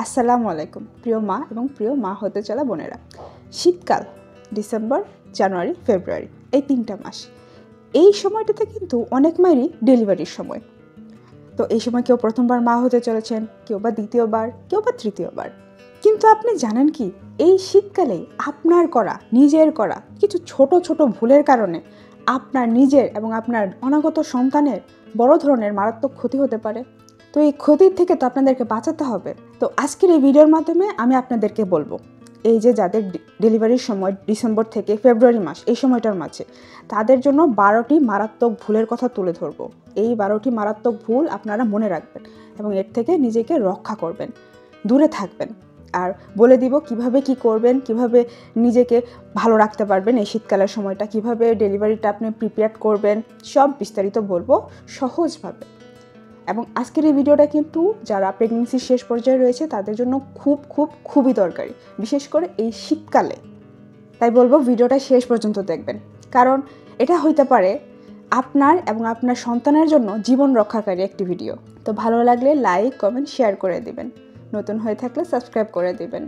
আসসালামু আলাইকুম প্রিয় মা এবং প্রিয় মা হতে চলা বোনেরা। শীতকাল ডিসেম্বর, জানুয়ারি, ফেব্রুয়ারি এই 3টা মাস। এই সময়টাতে কিন্তু অনেক মায়েরই ডেলিভারির সময়। তো এই সময় কেউ প্রথমবার মা হতে চলেছেন, কেউ বা দ্বিতীয়বার, কেউ বা তৃতীয়বার। কিন্তু আপনি জানেন কি, এই শীতকালে আপনার করা, নিজের করা কিছু ছোট ছোট ভুলের কারণে আপনার নিজের এবং আপনার অনাগত সন্তানের বড় ধরনের মারাত্মক ক্ষতি হতে পারে। তো এই ক্ষতির থেকে তো আপনাদেরকে বাঁচাতে হবে। তো আজকের এই ভিডিওর মাধ্যমে আমি আপনাদেরকে বলবো, এই যে যাদের ডেলিভারির সময় ডিসেম্বর থেকে ফেব্রুয়ারি মাস, এই সময়টার মাঝে তাদের জন্য 12টি মারাত্মক ভুলের কথা তুলে ধরবো। এই 12টি মারাত্মক ভুল আপনারা মনে রাখবেন এবং এর থেকে নিজেকে রক্ষা করবেন, দূরে থাকবেন। আর বলে দিব কিভাবে কি করবেন, কিভাবে নিজেকে ভালো রাখতে পারবেন এই শীতকালের সময়টা, কিভাবে ডেলিভারিটা আপনি প্রিপেয়ার করবেন, সব বিস্তারিত বলবো সহজভাবে। এবং আজকের এই ভিডিওটা কিন্তু যারা প্রেগনেন্সির শেষ পর্যায়ে রয়েছে তাদের জন্য খুবই দরকারি, বিশেষ করে এই শীতকালে। তাই বলবো ভিডিওটা শেষ পর্যন্ত দেখবেন, কারণ এটা হইতে পারে আপনার এবং আপনার সন্তানের জন্য জীবন রক্ষাকারী একটি ভিডিও। তো ভালো লাগলে লাইক, কমেন্ট, শেয়ার করে দিবেন। নতুন হয়ে থাকলে সাবস্ক্রাইব করে দিবেন।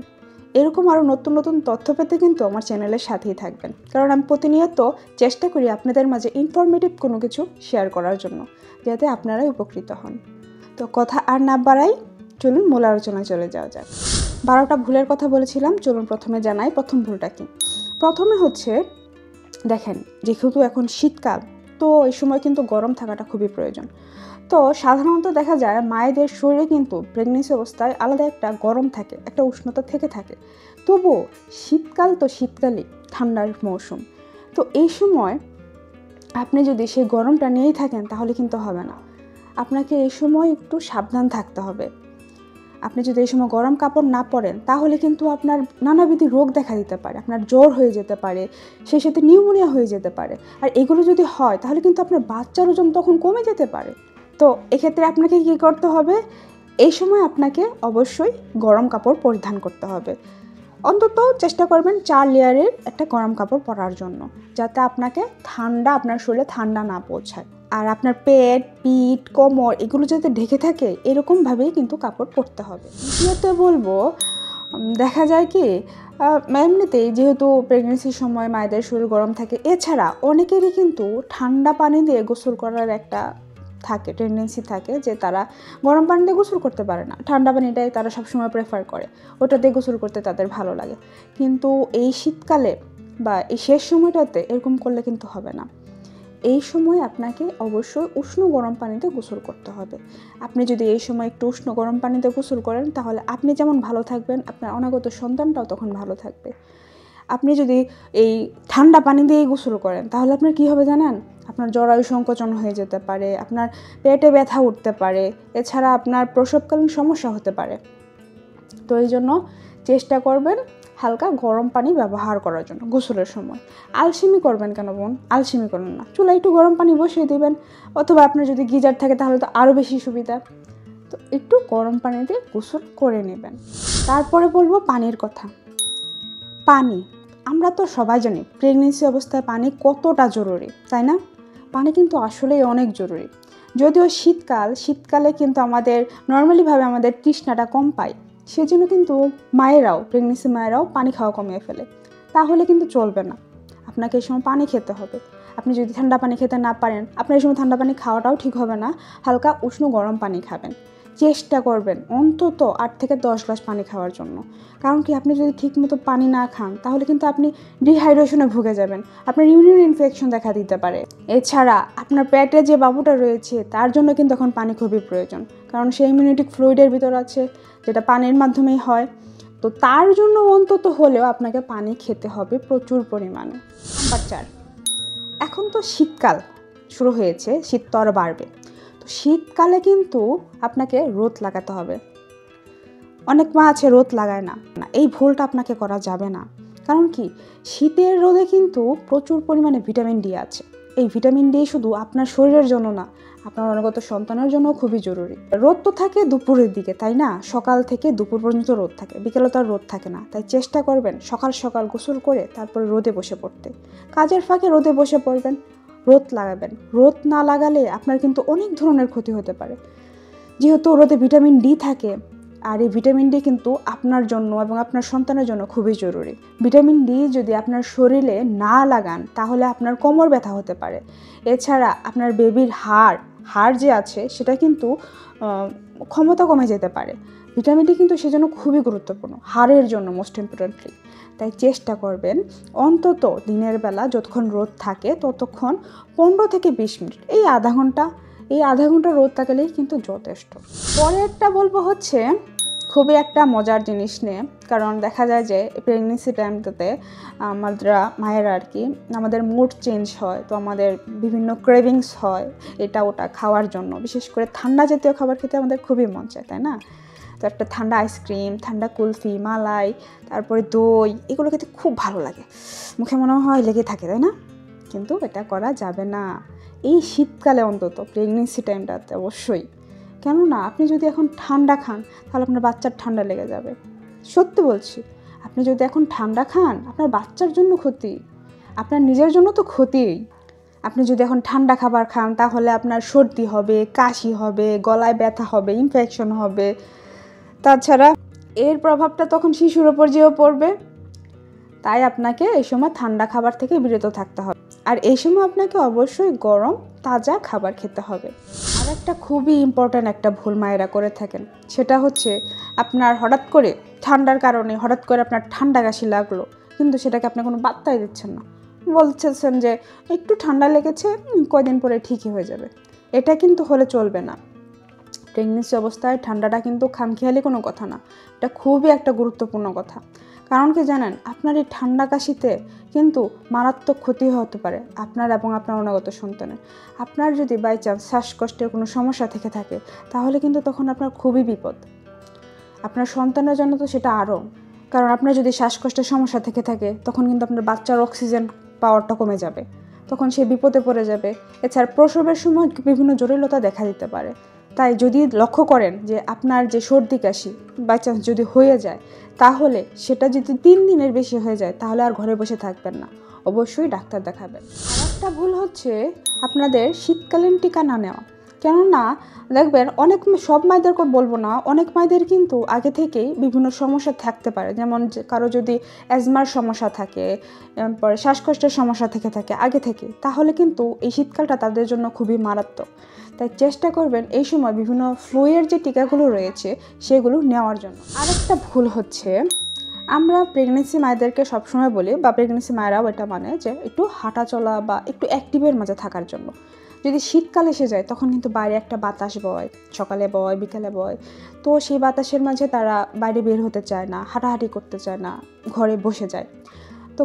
এরকম আরও নতুন নতুন তথ্য পেতে কিন্তু আমার চ্যানেলের সাথেই থাকবেন, কারণ আমি প্রতিনিয়ত চেষ্টা করি আপনাদের মাঝে ইনফরমেটিভ কোনো কিছু শেয়ার করার জন্য, যাতে আপনারাই উপকৃত হন। তো কথা আর না বাড়াই, চলুন মূল আলোচনায় চলে যাওয়া যাক। 12টা ভুলের কথা বলেছিলাম, চলুন প্রথমে জানাই প্রথম ভুলটা কি। প্রথমে হচ্ছে, দেখেন যেহেতু এখন শীতকাল, তো এই সময় কিন্তু গরম থাকাটা খুবই প্রয়োজন। তো সাধারণত দেখা যায় মায়েদের শরীরে কিন্তু প্রেগনেন্সি অবস্থায় আলাদা একটা গরম থাকে, একটা উষ্ণতা থেকে থাকে। তবুও শীতকাল তো শীতকালই, ঠান্ডার মৌসুম। তো এই সময় আপনি যদি সেই গরমটা নিয়েই থাকেন তাহলে কিন্তু হবে না। আপনাকে এই সময় একটু সাবধান থাকতে হবে। আপনি যদি এই সময় গরম কাপড় না পরেন তাহলে কিন্তু আপনার নানাবিধ রোগ দেখা দিতে পারে, আপনার জ্বর হয়ে যেতে পারে, সেই সাথে নিউমোনিয়া হয়ে যেতে পারে। আর এগুলো যদি হয় তাহলে কিন্তু আপনার বাচ্চার ওজন তখন কমে যেতে পারে। তো এক্ষেত্রে আপনাকে কী করতে হবে, এই সময় আপনাকে অবশ্যই গরম কাপড় পরিধান করতে হবে। অন্তত চেষ্টা করবেন 4 লেয়ারের একটা গরম কাপড় পরার জন্য, যাতে আপনাকে আপনার শরীরে ঠান্ডা না পৌঁছায়। আর আপনার পেট, পিঠ, কোমর এগুলো যাতে ঢেকে থাকে এরকমভাবেই কিন্তু কাপড় পরতে হবে। দ্বিতীয়ত বলবো, দেখা যায় কি এমনিতেই যেহেতু প্রেগনেন্সির সময় মায়েদের শরীর গরম থাকে, এছাড়া অনেকেরই কিন্তু ঠান্ডা পানি দিয়ে গোসল করার একটা টেন্ডেন্সি থাকে, যে তারা গরম পানি দিয়ে গোসল করতে পারে না, ঠান্ডা পানিটাই তারা সবসময় প্রেফার করে, ওটা দিয়ে গোসল করতে তাদের ভালো লাগে। কিন্তু এই শীতকালে বা এই শেষ সময়টাতে এরকম করলে কিন্তু হবে না। এই সময় আপনাকে অবশ্যই উষ্ণ গরম পানিতে গোসল করতে হবে। আপনি যদি এই সময় একটু উষ্ণ গরম পানিতে গোসল করেন তাহলে আপনি যেমন ভালো থাকবেন, আপনার অনাগত সন্তানটাও তখন ভালো থাকবে। আপনি যদি এই ঠান্ডা পানি দিয়ে গোসল করেন তাহলে আপনার কী হবে জানেন, আপনার জরায়ু সংকোচন হয়ে যেতে পারে, আপনার পেটে ব্যথা উঠতে পারে, এছাড়া আপনার প্রসবকালীন সমস্যা হতে পারে। তো এই জন্য চেষ্টা করবেন হালকা গরম পানি ব্যবহার করার জন্য গোসলের সময়। আলসেমি করবেন কেন বোন, আলসেমি করবেন না, চুলায় একটু গরম পানি বসিয়ে দিবেন, অথবা আপনার যদি গিজার থাকে তাহলে তো আরও বেশি সুবিধা। তো একটু গরম পানি দিয়ে গোসল করে নেবেন। তারপরে বলবো পানির কথা। পানি, আমরা তো সবাই জানি প্রেগনেন্সি অবস্থায় পানি কতটা জরুরি, তাই না? পানি কিন্তু আসলেই অনেক জরুরি। যদিও শীতকালে কিন্তু আমাদের নর্মালিভাবে আমাদের তৃষ্ণাটা কম পাই, সেজন্য কিন্তু প্রেগনেন্সি মায়েরাও পানি খাওয়া কমিয়ে ফেলে। তাহলে কিন্তু চলবে না, আপনাকে এই সময় পানি খেতে হবে। আপনি যদি ঠান্ডা পানি খেতে না পারেন, আপনার এই সময় ঠান্ডা পানি খাওয়াটাও ঠিক হবে না, হালকা উষ্ণ গরম পানি খাবেন। চেষ্টা করবেন অন্তত 8 থেকে 10 গ্লাস পানি খাওয়ার জন্য। কারণ কি, আপনি যদি ঠিকমতো পানি না খান তাহলে কিন্তু আপনি ডিহাইড্রেশনে ভুগে যাবেন, আপনার ইউরিন ইনফেকশন দেখা দিতে পারে। এছাড়া আপনার পেটে যে বাবুটা রয়েছে তার জন্য কিন্তু এখন পানি খুবই প্রয়োজন, কারণ সে ইমিউনিটি ফ্লুইডের ভিতর আছে, যেটা পানির মাধ্যমেই হয়। তো তার জন্য অন্তত হলেও আপনাকে পানি খেতে হবে প্রচুর পরিমাণে। নাম্বার 4, এখন তো শীতকাল শুরু হয়েছে, শীত তো আরও বাড়বে। তো শীতকালে কিন্তু আপনাকে রোদ লাগাতে হবে। অনেক মা আছে রোদ লাগায় না, এই ভুলটা আপনাকে করা যাবে না। কারণ কি, শীতের রোদে কিন্তু প্রচুর পরিমাণে ভিটামিন ডি আছে। এই ভিটামিন ডি শুধু আপনার শরীরের জন্য না, আপনার অনাগত সন্তানের জন্য খুবই জরুরি। রোদ তো থাকে দুপুরের দিকে, তাই না? সকাল থেকে দুপুর পর্যন্ত রোদ থাকে, বিকেলে তো আর রোদ থাকে না। তাই চেষ্টা করবেন সকাল সকাল গোসল করে তারপরে রোদে বসে পড়তে। কাজের ফাঁকে রোদে বসে পড়বেন, রোদ লাগাবেন। রোদ না লাগালে আপনার কিন্তু অনেক ধরনের ক্ষতি হতে পারে। যেহেতু রোদে ভিটামিন ডি থাকে, আর এই ভিটামিন ডি কিন্তু আপনার জন্য এবং আপনার সন্তানের জন্য খুবই জরুরি। ভিটামিন ডি যদি আপনার শরীরে না লাগান তাহলে আপনার কোমর ব্যথা হতে পারে। এছাড়া আপনার বেবির হাড় যে আছে সেটা কিন্তু ক্ষমতা কমে যেতে পারে। ভিটামিন ডি কিন্তু সেজন্য খুবই গুরুত্বপূর্ণ, হাড়ের জন্য মোস্ট ইম্পর্টেন্টলি। তাই চেষ্টা করবেন অন্তত দিনের বেলা যতক্ষণ রোদ থাকে ততক্ষণ 15 থেকে 20 মিনিট, এই আধা ঘন্টা রোদ থাকলেই কিন্তু যথেষ্ট। পরেরটা বলবো হচ্ছে খুবই একটা মজার জিনিস নিয়ে, কারণ দেখা যায় যে প্রেগনেন্সি টাইমটাতে মায়েরা আর কি আমাদের মুড চেঞ্জ হয়, তো আমাদের বিভিন্ন ক্রেভিংস হয় এটা ওটা খাওয়ার জন্য। বিশেষ করে ঠান্ডা জাতীয় খাবার খেতে আমাদের খুবই মন চায়, তাই না? তো একটা ঠান্ডা আইসক্রিম, ঠান্ডা কুলফি, মালাই, তারপরে দই, এগুলো খেতে খুব ভালো লাগে, মুখে মনে হয় লেগে থাকে, তাই না? কিন্তু এটা করা যাবে না এই শীতকালে, অন্তত প্রেগনেন্সি টাইমটাতে অবশ্যই। কেননা আপনি যদি এখন ঠান্ডা খান তাহলে আপনার বাচ্চার ঠান্ডা লেগে যাবে। সত্যি বলছি, আপনি যদি এখন ঠান্ডা খান আপনার বাচ্চার জন্য ক্ষতি, আপনার নিজের জন্য তো ক্ষতিই। আপনি যদি এখন ঠান্ডা খাবার খান তাহলে আপনার সর্দি হবে, কাশি হবে, গলায় ব্যথা হবে, ইনফেকশন হবে। তাছাড়া এর প্রভাবটা তখন শিশুর ওপর যেও পড়বে। তাই আপনাকে এই সময় ঠান্ডা খাবার থেকে বিরত থাকতে হবে। আর এই সময় আপনাকে অবশ্যই গরম তাজা খাবার খেতে হবে। আর একটা খুবই ইম্পর্ট্যান্ট একটা ভুল মায়েরা করে থাকেন, সেটা হচ্ছে আপনার হঠাৎ করে ঠান্ডার কারণে হঠাৎ করে আপনার ঠান্ডা কাশি লাগলো, কিন্তু সেটাকে আপনি কোনো বার্তাই দিচ্ছেন না, বলছেন যে একটু ঠান্ডা লেগেছে, কয়দিন পরে ঠিকই হয়ে যাবে। এটা কিন্তু হলে চলবে না। প্রেগনেন্সি অবস্থায় ঠান্ডাটা কিন্তু খামখেয়ালি কোনো কথা না, এটা খুবই একটা গুরুত্বপূর্ণ কথা। কারণ কি জানেন, আপনার এই ঠান্ডা কাশিতে কিন্তু মারাত্মক ক্ষতি হতে পারে আপনার এবং আপনার অনাগত সন্তানের। আপনার যদি বাই চান্স শ্বাসকষ্টের কোনো সমস্যা থেকে থাকে তাহলে কিন্তু তখন আপনার খুবই বিপদ, আপনার সন্তানের জন্য তো সেটা আরও। কারণ আপনার যদি শ্বাসকষ্টের সমস্যা থেকে থাকে তখন কিন্তু আপনার বাচ্চার অক্সিজেন পাওয়ারটা কমে যাবে, তখন সে বিপদে পড়ে যাবে। এছাড়া প্রসবের সময় বিভিন্ন জটিলতা দেখা দিতে পারে। তাই যদি লক্ষ্য করেন যে আপনার যে সর্দি কাশি বাই চান্স যদি হয়ে যায়, তাহলে সেটা যদি 3 দিনের বেশি হয়ে যায় তাহলে আর ঘরে বসে থাকবেন না, অবশ্যই ডাক্তার দেখাবেন। আরেকটা ভুল হচ্ছে আপনাদের শীতকালীন টিকা না নেওয়া। কেননা দেখবেন সব মায়েদেরকে বলবো না, অনেক মায়েদের কিন্তু আগে থেকেই বিভিন্ন সমস্যা থাকতে পারে। যেমন কারো যদি অ্যাজমার সমস্যা থাকে, পরে শ্বাসকষ্টের সমস্যা থেকে থাকে আগে থেকে, তাহলে কিন্তু এই শীতকালটা তাদের জন্য খুবই মারাত্মক। তাই চেষ্টা করবেন এই সময় বিভিন্ন ফ্লুয়ের যে টিকাগুলো রয়েছে সেগুলো নেওয়ার জন্য। আরেকটা ভুল হচ্ছে, আমরা প্রেগনেন্সি মায়েদেরকে সবসময় বলি, বা প্রেগনেন্সি মায়েরাও এটা মানে যে একটু হাঁটা চলা বা একটু অ্যাক্টিভের মাঝে থাকার জন্য। যদি শীতকাল এসে যায় তখন কিন্তু বাইরে একটা বাতাস বয়, সকালে বয়, বিকালে বয়, তো সেই বাতাসের মাঝে তারা বাইরে বের হতে চায় না, হাঁটাহাঁটি করতে চায় না, ঘরে বসে যায়। তো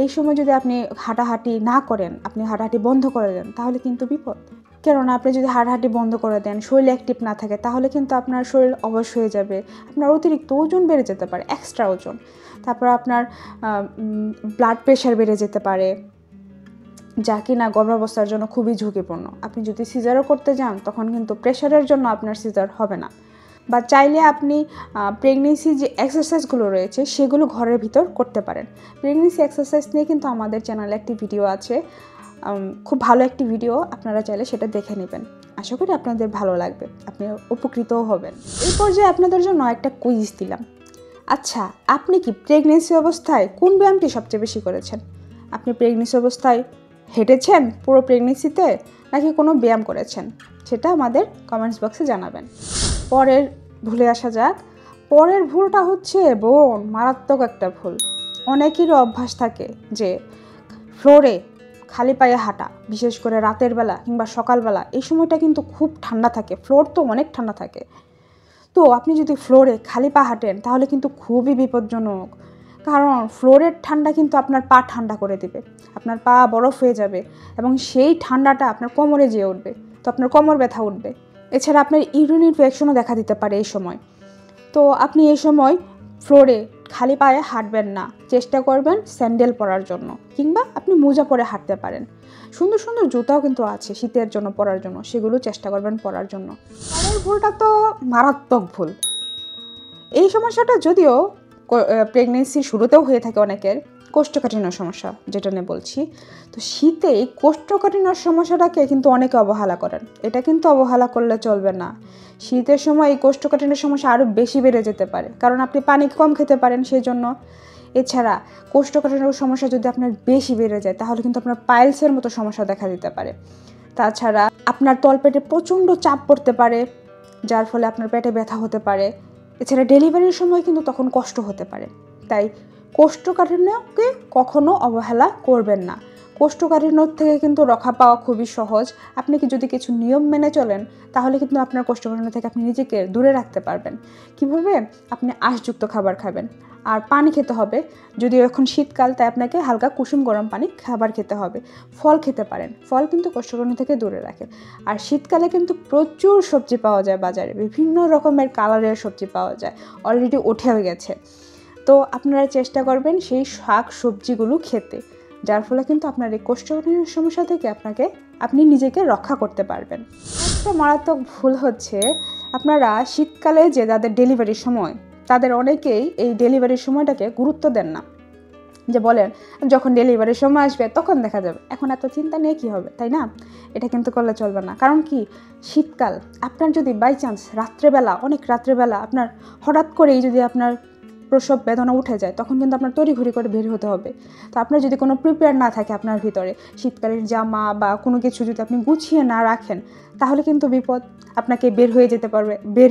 এই সময় যদি আপনি হাঁটাহাঁটি না করেন, আপনি হাঁটাহাঁটি বন্ধ করে দেন, তাহলে কিন্তু বিপদ। কেননা আপনি যদি হাঁটাহাঁটি বন্ধ করে দেন, শরীর অ্যাক্টিভ না থাকে, তাহলে কিন্তু আপনার শরীর অবশ হয়ে যাবে, আপনার অতিরিক্ত ওজন বেড়ে যেতে পারে, এক্সট্রা ওজন। তারপর আপনার ব্লাড প্রেশার বেড়ে যেতে পারে, যা কিনা গর্ভাবস্থার জন্য খুবই ঝুঁকিপূর্ণ। আপনি যদি সিজারও করতে যান তখন কিন্তু প্রেশারের জন্য আপনার সিজার হবে না। বা চাইলে আপনি প্রেগনেন্সি যে এক্সারসাইজগুলো রয়েছে সেগুলো ঘরের ভিতর করতে পারেন। প্রেগনেন্সি এক্সারসাইজ নিয়ে কিন্তু আমাদের চ্যানেলে একটি ভিডিও আছে, খুব ভালো একটি ভিডিও, আপনারা চাইলে সেটা দেখে নেবেন। আশা করি আপনাদের ভালো লাগবে, আপনি উপকৃতও হবেন। এই পর্যায়ে আপনাদের জন্য একটা কুইজ দিলাম। আচ্ছা, আপনি কি প্রেগনেন্সি অবস্থায় কোন ব্যায়ামটি সবচেয়ে বেশি করেছেন? আপনি প্রেগনেন্সি অবস্থায় হেঁটেছেন পুরো প্রেগনেন্সিতে, নাকি কোনো ব্যায়াম করেছেন? সেটা আমাদের কমেন্টস বক্সে জানাবেন। পরের ভুলে আসা যাক। পরের ভুলটা হচ্ছে মারাত্মক একটা ভুল। অনেকেরই অভ্যাস থাকে যে ফ্লোরে খালি পায়ে হাঁটা, বিশেষ করে রাতের বেলা কিংবা সকালবেলা, এই সময়টা কিন্তু খুব ঠান্ডা থাকে, ফ্লোর তো অনেক ঠান্ডা থাকে। তো আপনি যদি ফ্লোরে খালি পা হাঁটেন তাহলে কিন্তু খুবই বিপজ্জনক, কারণ ফ্লোরের ঠান্ডা কিন্তু আপনার পা ঠান্ডা করে দেবে, আপনার পা বরফ হয়ে যাবে এবং সেই ঠান্ডাটা আপনার কোমরে যেয়ে উঠবে, তো আপনার কোমর ব্যথা উঠবে। এছাড়া আপনার ইউরিন ইনফেকশনও দেখা দিতে পারে এই সময়। তো আপনি এই সময় ফ্লোরে খালি পায়ে হাঁটবেন না, চেষ্টা করবেন স্যান্ডেল পরার জন্য, কিংবা আপনি মোজা পরে হাঁটতে পারেন। সুন্দর সুন্দর জুতাও কিন্তু আছে শীতের জন্য পরার জন্য, সেগুলো চেষ্টা করবেন পরার জন্য। পরের ভুলটা তো মারাত্মক ভুল। এই সমস্যাটা যদিও প্রেগনেন্সির শুরুতেও হয়ে থাকে অনেকের, কোষ্ঠকাঠিন্য সমস্যা যেটা নিয়ে বলছি। তো শীতে এই কোষ্ঠকাঠিন্য সমস্যাটাকে কিন্তু অনেকে অবহেলা করেন, এটা কিন্তু অবহেলা করলে চলবে না। শীতের সময় এই কোষ্ঠকাঠিন্য সমস্যা আরও বেশি বেড়ে যেতে পারে, কারণ আপনি পানি কম খেতে পারেন সেই জন্য। এছাড়া কোষ্ঠকাঠিন্য সমস্যা যদি আপনার বেশি বেড়ে যায় তাহলে কিন্তু আপনার পাইলসের মতো সমস্যা দেখা দিতে পারে। তাছাড়া আপনার তলপেটে প্রচণ্ড চাপ পড়তে পারে, যার ফলে আপনার পেটে ব্যথা হতে পারে। এছাড়া ডেলিভারির সময় কিন্তু তখন কষ্ট হতে পারে। তাই কোষ্ঠকাঠিন্যকে কখনো অবহেলা করবেন না। কোষ্ঠকাঠিন্য থেকে কিন্তু রক্ষা পাওয়া খুবই সহজ। আপনি যদি কিছু নিয়ম মেনে চলেন তাহলে কিন্তু আপনার কোষ্ঠকাঠিন্য থেকে আপনি নিজেকে দূরে রাখতে পারবেন। কিভাবে? আপনি আঁশযুক্ত খাবার খাবেন আর পানি খেতে হবে। যদিও এখন শীতকাল, তাই আপনাকে হালকা কুসুম গরম পানি খাবার খেতে হবে। ফল খেতে পারেন, ফল কিন্তু কোষ্ঠকাঠিন্য থেকে দূরে রাখে। আর শীতকালে কিন্তু প্রচুর সবজি পাওয়া যায় বাজারে, বিভিন্ন রকমের কালারের সবজি পাওয়া যায়, অলরেডি উঠে গেছে। তো আপনারা চেষ্টা করবেন সেই শাক সবজিগুলো খেতে, যার ফলে কিন্তু আপনার এই কোষ্ঠকাঠিন্যের সমস্যা থেকে আপনি নিজেকে রক্ষা করতে পারবেন। একটা মারাত্মক ভুল হচ্ছে, আপনারা শীতকালে যে যাদের ডেলিভারির সময়, তাদের অনেকেই এই ডেলিভারির সময়টাকে গুরুত্ব দেন না। যে বলেন যখন ডেলিভারির সময় আসবে তখন দেখা যাবে, এখন এত চিন্তা নিয়ে কী হবে, তাই না? এটা কিন্তু করলে চলবে না। কারণ কি, শীতকাল আপনার যদি বাই চান্স রাত্রেবেলা, অনেক রাত্রেবেলা আপনার হঠাৎ করেই যদি আপনার প্রসব বেদনা উঠে যায়, তখন কিন্তু আপনার তড়িঘড়ি করে বের হতে হবে। তো আপনার যদি কোনো প্রিপেয়ার না থাকে আপনার ভিতরে, শীতকালের জামা বা কোনো কিছু যদি আপনি গুছিয়ে না রাখেন, তাহলে কিন্তু বিপদ। আপনাকে বের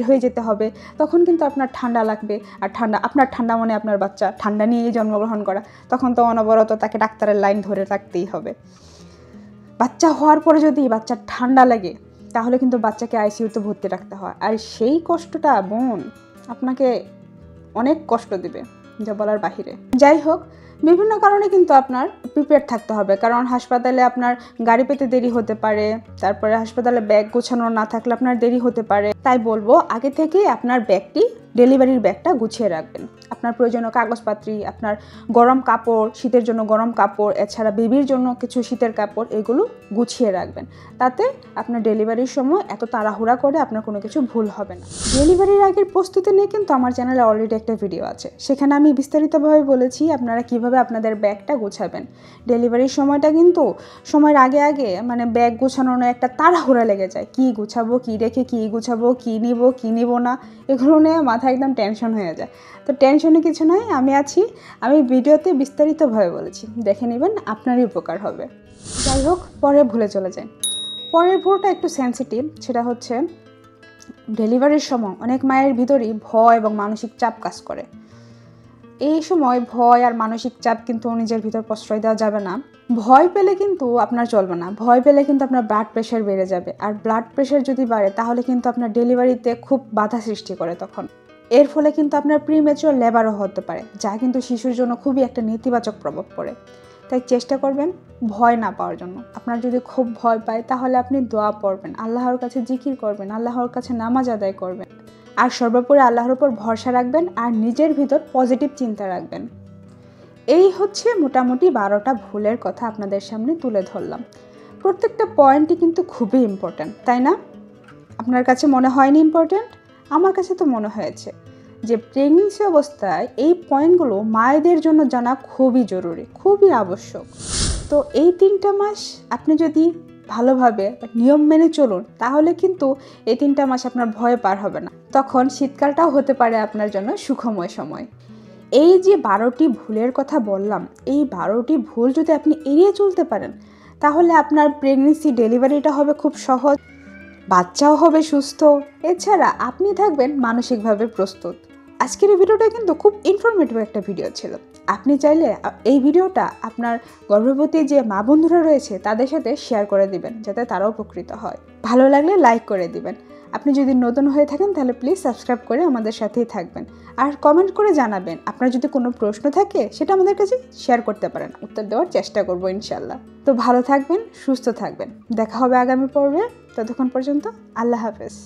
হয়ে যেতে হবে। তখন কিন্তু আপনার ঠান্ডা লাগবে, আর আপনার ঠান্ডা মানে আপনার বাচ্চা ঠান্ডা নিয়েই জন্মগ্রহণ করা, তখন তো অনবরত তাকে ডাক্তারের লাইন ধরে রাখতেই হবে। বাচ্চা হওয়ার পরে যদি বাচ্চার ঠান্ডা লাগে তাহলে কিন্তু বাচ্চাকে আইসিইউতে ভর্তি রাখতে হয়, আর সেই কষ্টটা বোন আপনাকে অনেক কষ্ট দিবে, যা বলার বাহিরে। যাই হোক, বিভিন্ন কারণে কিন্তু আপনার প্রিপেয়ার থাকতে হবে, কারণ হাসপাতালে আপনার গাড়ি পেতে দেরি হতে পারে, তারপরে হাসপাতালে ব্যাগ গোছানো না থাকলে আপনার দেরি হতে পারে। তাই বলবো, আগে থেকেই আপনার ডেলিভারির ব্যাগটা গুছিয়ে রাখবেন। আপনার প্রয়োজনীয় কাগজপত্র, আপনার গরম কাপড়, শীতের জন্য গরম কাপড়, এছাড়া বেবির জন্য কিছু শীতের কাপড়, এগুলো গুছিয়ে রাখবেন। তাতে আপনার ডেলিভারির সময় এত তাড়াহুড়া করে আপনার কোনো কিছু ভুল হবে না। ডেলিভারির আগের প্রস্তুতি নিয়ে কিন্তু আমার চ্যানেলে অলরেডি একটা ভিডিও আছে, সেখানে আমি বিস্তারিতভাবে বলেছি আপনারা কিভাবে আপনাদের ব্যাগটা গোছাবেন। ডেলিভারির সময়টা কিন্তু সময়ের আগে মানে ব্যাগ গোছানোর একটা তাড়াহুড়া লেগে যায়, কি গুছাবো, কি রেখে কি গুছাবো, কি নিব না, এগুলো নিয়ে মাথা একদম টেনশন হয়ে যায়। তো টেনশনে কিছু নয়, আমি ভিডিওতে বিস্তারিতভাবে বলেছি, দেখে নেবেন, আপনারই উপকার হবে। যাই হোক, পরে ভুলে চলে যায়। পরের ভুলটা একটু সেন্সিটিভ, সেটা হচ্ছে ডেলিভারির সময় অনেক মায়ের ভিতরেই ভয় এবং মানসিক চাপ কাজ করে। এই সময় ভয় আর মানসিক চাপ কিন্তু নিজের ভিতর প্রশ্রয় দেওয়া যাবে না। ভয় পেলে কিন্তু আপনার চলবে না, ভয় পেলে কিন্তু আপনার ব্লাড প্রেশার বেড়ে যাবে, আর ব্লাড প্রেশার যদি বাড়ে তাহলে কিন্তু আপনার ডেলিভারিতে খুব বাধা সৃষ্টি করে। তখন এর ফলে কিন্তু আপনার প্রিম্যাচুর লেবারও হতে পারে, যা কিন্তু শিশুর জন্য খুবই একটা নেতিবাচক প্রভাব পড়ে। তাই চেষ্টা করবেন ভয় না পাওয়ার জন্য। আপনার যদি খুব ভয় পায় তাহলে আপনি দোয়া পড়বেন, আল্লাহর কাছে জিকির করবেন, আল্লাহর কাছে নামাজ আদায় করবেন, আর সর্বোপরি আল্লাহর উপর ভরসা রাখবেন, আর নিজের ভিতর পজিটিভ চিন্তা রাখবেন। এই হচ্ছে মোটামুটি 12টা ভুলের কথা আপনাদের সামনে তুলে ধরলাম। প্রত্যেকটা পয়েন্টই কিন্তু খুবই ইম্পর্ট্যান্ট, তাই না? আপনার কাছে মনে হয়নি ইম্পর্ট্যান্ট? আমার কাছে তো মনে হয়েছে যে প্রেগনেন্সি অবস্থায় এই পয়েন্টগুলো মায়েদের জন্য জানা খুবই জরুরি, খুবই আবশ্যক। তো এই 3টা মাস আপনি যদি ভালোভাবে নিয়ম মেনে চলুন তাহলে কিন্তু এই 3টা মাস আপনার ভয়ে পার হবে না। তখন শীতকালটাও হতে পারে আপনার জন্য সুখময় সময়। এই যে 12টি ভুলের কথা বললাম, এই 12টি ভুল যদি আপনি এড়িয়ে চলতে পারেন তাহলে আপনার প্রেগনেন্সি ডেলিভারিটা হবে খুব সহজ, বাচ্চাও হবে সুস্থ, এছাড়া আপনি থাকবেন মানসিকভাবে প্রস্তুত। আজকের এই ভিডিওটা কিন্তু খুব ইনফরমেটিভ একটা ভিডিও ছিল। আপনি চাইলে এই ভিডিওটা আপনার গর্ভবতী যে মা বন্ধুরা রয়েছে তাদের সাথে শেয়ার করে দিবেন, যাতে তারাও উপকৃত হয়। ভালো লাগলে লাইক করে দিবেন। আপনি যদি নতুন হয়ে থাকেন তাহলে প্লিজ সাবস্ক্রাইব করে আমাদের সাথেই থাকবেন, আর কমেন্ট করে জানাবেন। আপনার যদি কোনো প্রশ্ন থাকে সেটা আমাদের কাছে শেয়ার করতে পারেন, উত্তর দেওয়ার চেষ্টা করবো ইনশাল্লাহ। তো ভালো থাকবেন, সুস্থ থাকবেন, দেখা হবে আগামী পর্বে। ততক্ষণ পর্যন্ত আল্লাহ হাফেজ।